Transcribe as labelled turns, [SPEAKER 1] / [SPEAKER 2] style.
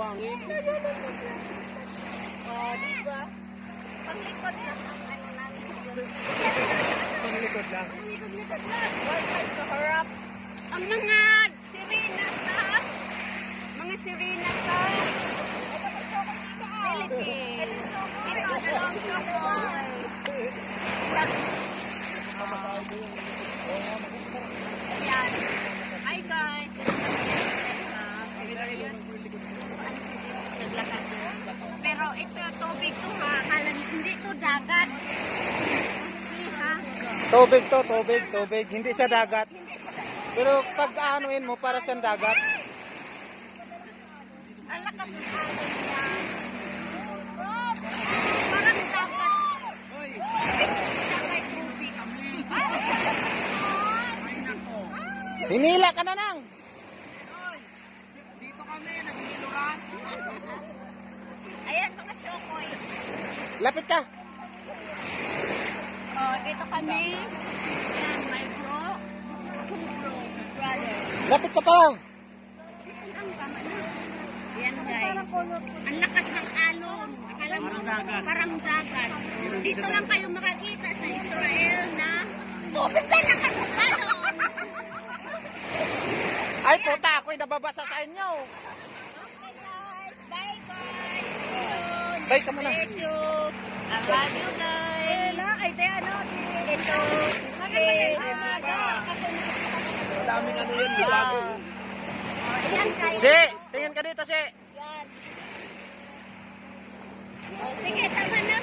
[SPEAKER 1] buhangin.
[SPEAKER 2] Oh, diba? Panglikod lang ang ano namin.
[SPEAKER 1] Panglikod lang.
[SPEAKER 2] Panglikod lang. Why sa harap? Ang mga sirena sa Philippines. Ito, dalawang chokoy. Ayan. Hi guys. Pero ito, tubig to ha. Akala niyo, hindi to dagat. See ha?
[SPEAKER 1] Tubig to, tubig. Hindi sa dagat. Pero pag aanuin mo para sa dagat.
[SPEAKER 2] Ang lakas ng alon niya. Parang dagat. May tubig.
[SPEAKER 1] Hinila ka na nang.
[SPEAKER 3] Dito kami, naghihilura.
[SPEAKER 2] Ayan, mga chokoy.
[SPEAKER 1] Lapit ka.
[SPEAKER 2] Oh, dito kami. Ayan, my bro. Two bro. Brother.
[SPEAKER 1] Lapit ka pa.
[SPEAKER 2] Ang tama na. Ayan guys. Ang lakas ng alon. Akala mo, parang dagat. Dito lang kayo makakita sa Israel na tubig na lakas ng alon.
[SPEAKER 1] Ay puta, ako'y nababasa sa inyo.
[SPEAKER 2] Okay guys, bye-bye.
[SPEAKER 1] Bye ka muna.
[SPEAKER 2] Thank you. I love you guys. Ay, di ano, ito.
[SPEAKER 1] Madaming ano yun, bago.
[SPEAKER 2] Ayan guys.
[SPEAKER 1] Si, tingin ka dito si.
[SPEAKER 2] Yan. Sige, tama na.